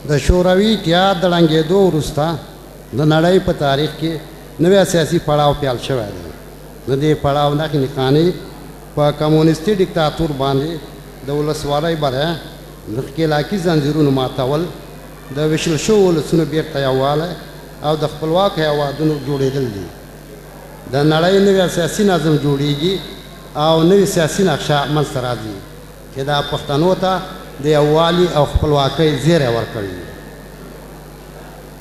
د شوروي اتحاد د ړنګېدو وروسته د نړۍ په تاریخ کې نوی سیاسي پړاو پیل شوی دی. د دې پړاو نښانې په کمونیستي ډیکتاتور باندې د ولسوالۍ بری، د ښکېلاکي ځنځیرونو ماتول، د ویشل شوو ولسونو بیرته یووالی او د خپلواکو هېوادونو جوړېدل دي. د نړۍ نوی سیاسي نظم جوړیږي او نوی سیاسي نقشه منځته راځي چې دا پښتنو ته د یووالي او خپلواکۍ زیری ورکوي.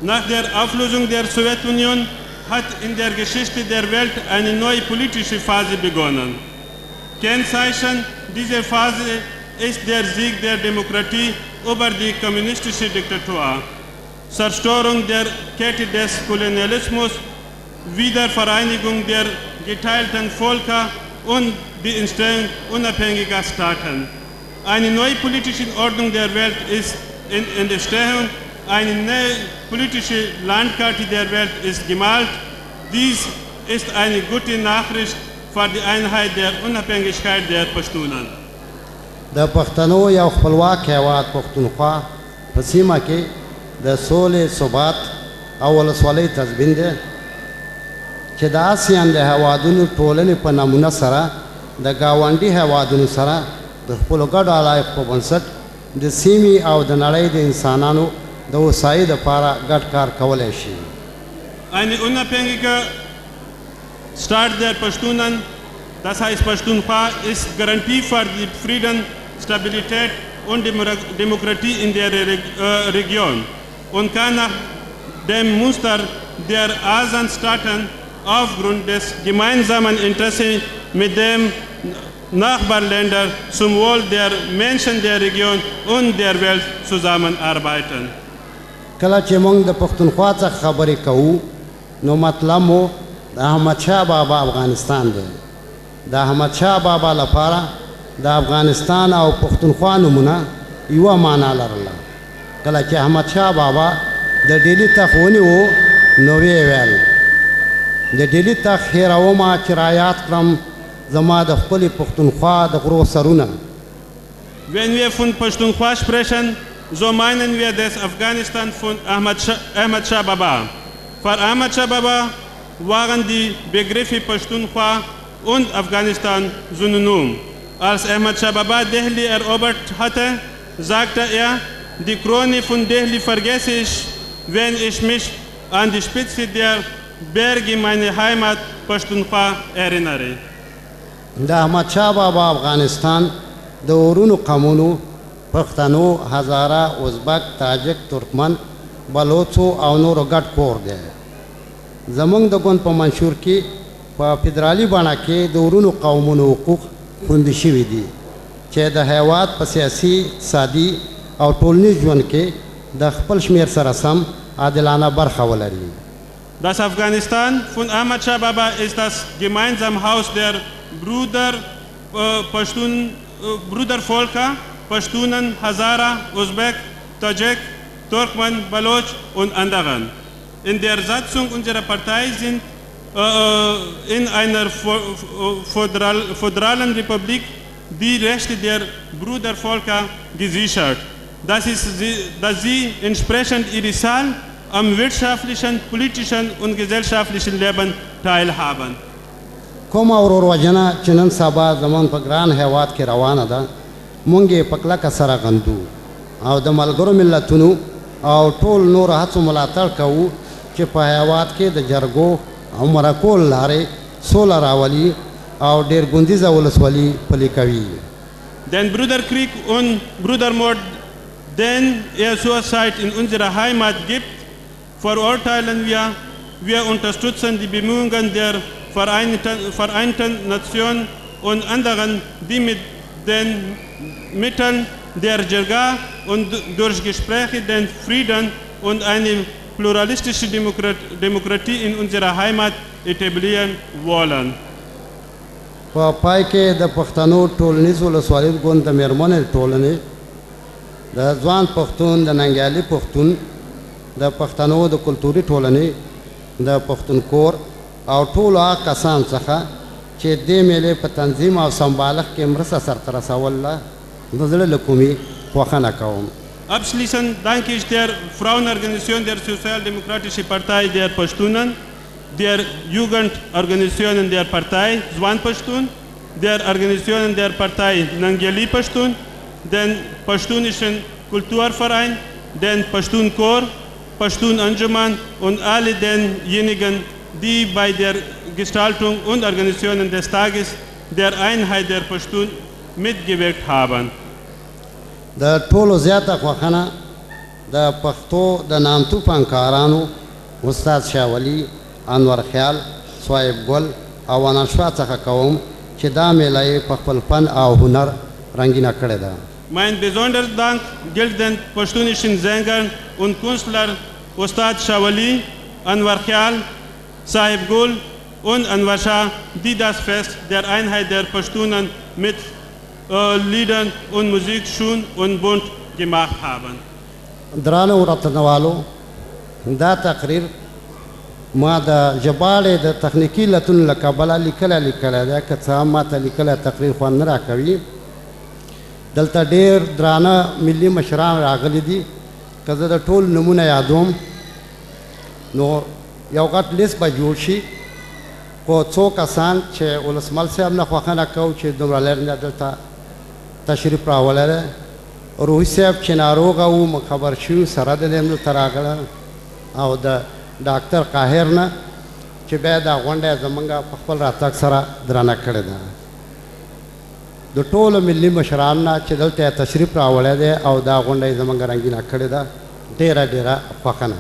Nach der Auflösung der Sowjetunion hat in der Geschichte der Welt eine neue politische Phase begonnen. Kennzeichen dieser Phase ist der Sieg der Demokratie über die kommunistische Diktatur, Zerstörung der Kette des Kolonialismus, Wiedervereinigung der geteilten Völker und die Entstehung unabhängiger Staaten. Eine neue politische Ordnung der Welt ist in Entstehung, eine neue politische Landkarte der Welt ist gemalt. Dies ist eine gute Nachricht für die Einheit der Unabhängigkeit der Pashtunen. د پښتنو یو خپلواک هېواد پښتونخوا په سیمه کې د سولې، ثبات او ولسوالۍ تضمین دی چې د آسیان د هېوادونو ټولنې په نمونه سره د ګاونډي هېوادونو سره د خپلو ګډو علایقو په بنسټ د سیمې او د نړۍ د انسانانو د هوسایۍ دپاره ګډ کار کولی شي. Eine unabhängige Staat der Pashtunen, das heißt Pashtunkhwa, ist Garantie für die Frieden, Stabilität und Demokratie in der Region und kann nach dem Muster der ASEAN-Staaten aufgrund des gemeinsamen Interesses mit den Nachbarländern zum Wohl der Menschen der Region und der Welt zusammenarbeiten. کله چې موږ د پښتونخوا څخه خبرې کوو نو مطلب مو د احمدشاه بابا افغانستان دی. د احمدشاه بابا لپاره د افغانستان او پښتونخوا نومونه یوه معنا لرله. کله چې احمدشاه بابا د ډیلي تخت ونیو نو ویې ویل د ډیلي تخت هېرومه چې رایاد کړم زما د خپلې پښتونخوا د غرو سرونه. Wenn wir von Pashtunkhwa sprechen, so meinen wir das Afghanistan von Ahmad Shah Baba. Für Ahmad Shah Baba waren die Begriffe Pashtunkhwa und Afghanistan synonym. Als Ahmad Shah Baba Delhi erobert hatte, sagte er, die Krone von Delhi vergesse ich, wenn ich mich an die Spitze der Berge meiner Heimat Pashtunkhwa erinnere. د احمدشاه بابا افغانستان د اورونو قومونو پښتنو، هزاره، ازبک، تاجک، ترکمن، بلوڅو او نورو ګډ کور دی. زموږ د ګوند په منشور کې په فدرالي بڼه کې د اورونو قومونو حقوق خوندي شوي دي چې د هېواد په سیاسي، اقتصادي او ټولنیز ژوند کې د خپل شمېر سره سم عادلانه برخه ولري. Das Afghanistan von Ahmad Shah Baba ist das gemeinsame Haus der Brudervölker, Pashtunen, Hazara, Usbek, Tajik, Turkmen, Baloch und anderen. In der Satzung unserer Partei sind in einer föderalen Republik die Rechte der Brudervölker gesichert, dass sie entsprechend ihre Zahl am wirtschaftlichen, politischen und gesellschaftlichen Leben teilhaben. کومه وروروجنه چې نن سبا زموږ په ګران هېواد کې روانه ده موږ یې په کلکه سره غندو او د ملګرو ملتونو او ټول نورو هڅو ملاتړ کوو چې په هېواد کې د جرګو او مرکو له لارې سوله راولي او ډېر ګوندیزه ولسوالي پلي کوي. Den Bruderkrieg und Brudermord, den er zurzeit in unserer Heimat gibt, verurteilen wir. Wir unterstützen die Bemühungen der Vereinten Nationen und anderen, die mit den Mitteln der Jirga und durch Gespräche den Frieden und eine pluralistische Demokratie in unserer Heimat etablieren wollen. په پای کې د پښتنو ټولنیز ولسوالۍ ګوند د مېرمنې ټولنې د ځوان پښتون، د ننګیالي پښتون، د پښتنو د کلتوري ټولنې، د پښتونکور او ټولو هغه کسان څخه چې دې میلې په تنظیم او سمبالښت کې مرسته سرته رسوله د زړه له کومې خوښنه کوم. Abschließend danke ich der Frauenorganisation der Sozialdemokratischen Partei der Pashtunen, der Jugendorganisationen der Partei Zwan Pashtun, der Organisationen der Partei Nangyali Pashtun, den Pashtunischen Kulturverein, den Pashtun Chor, Pashtun Anjuman und alle denjenigen, die bei der Gestaltung und Organisation des Tages der Einheit der Pashtun mitgewirkt haben. د ټولو زیاته خوښنه د پښتو د نامتو فنکارانو استاد شاه ولی، انور خیال، صایب ګل او انشوا څخه کوم چې دا میله یې په خپل فن او هنر رنګینه کړې ده. Mein besonderer Dank gilt den pashtunischen Sängern und Künstlern Ustad Shawali, Anwar Khyal, Sahib Gul und Anwar Shah, die das Fest der Einheit der Pashtunen mit Liedern und Musik schön und bunt gemacht haben. درانه ورتنوالو دا تقریر ما د ژباړې د تخنیکي لتون له کبله لیکلی ده، که څه هم ما ته لیکلی تقریر خوند نه راکوي. دلته ډېر درانه ملي مشران راغلي دي. که زه د ټول نومونه یادوم نو یو غټ لیست به جوړ شي، خو څو کسان چې ولسمل صاحب نه خوښنه کوو چې دومره لرې نه دلته تشریف راوړی دی. روحي صاحب چې ناروغه و موږ خبر شوي سره د دی دلته راغلی، او د ډاکټر قاهر نه چې بیا دا غونډه زمونږ په خپل راتګ سره درانه کړې ده. د ټولو ملي مشرانو نه چې دلته تشریف راوړی دی او دا غونډه یې زمونږ رنګینه کړې ده، ډېره ډېره خوښنه.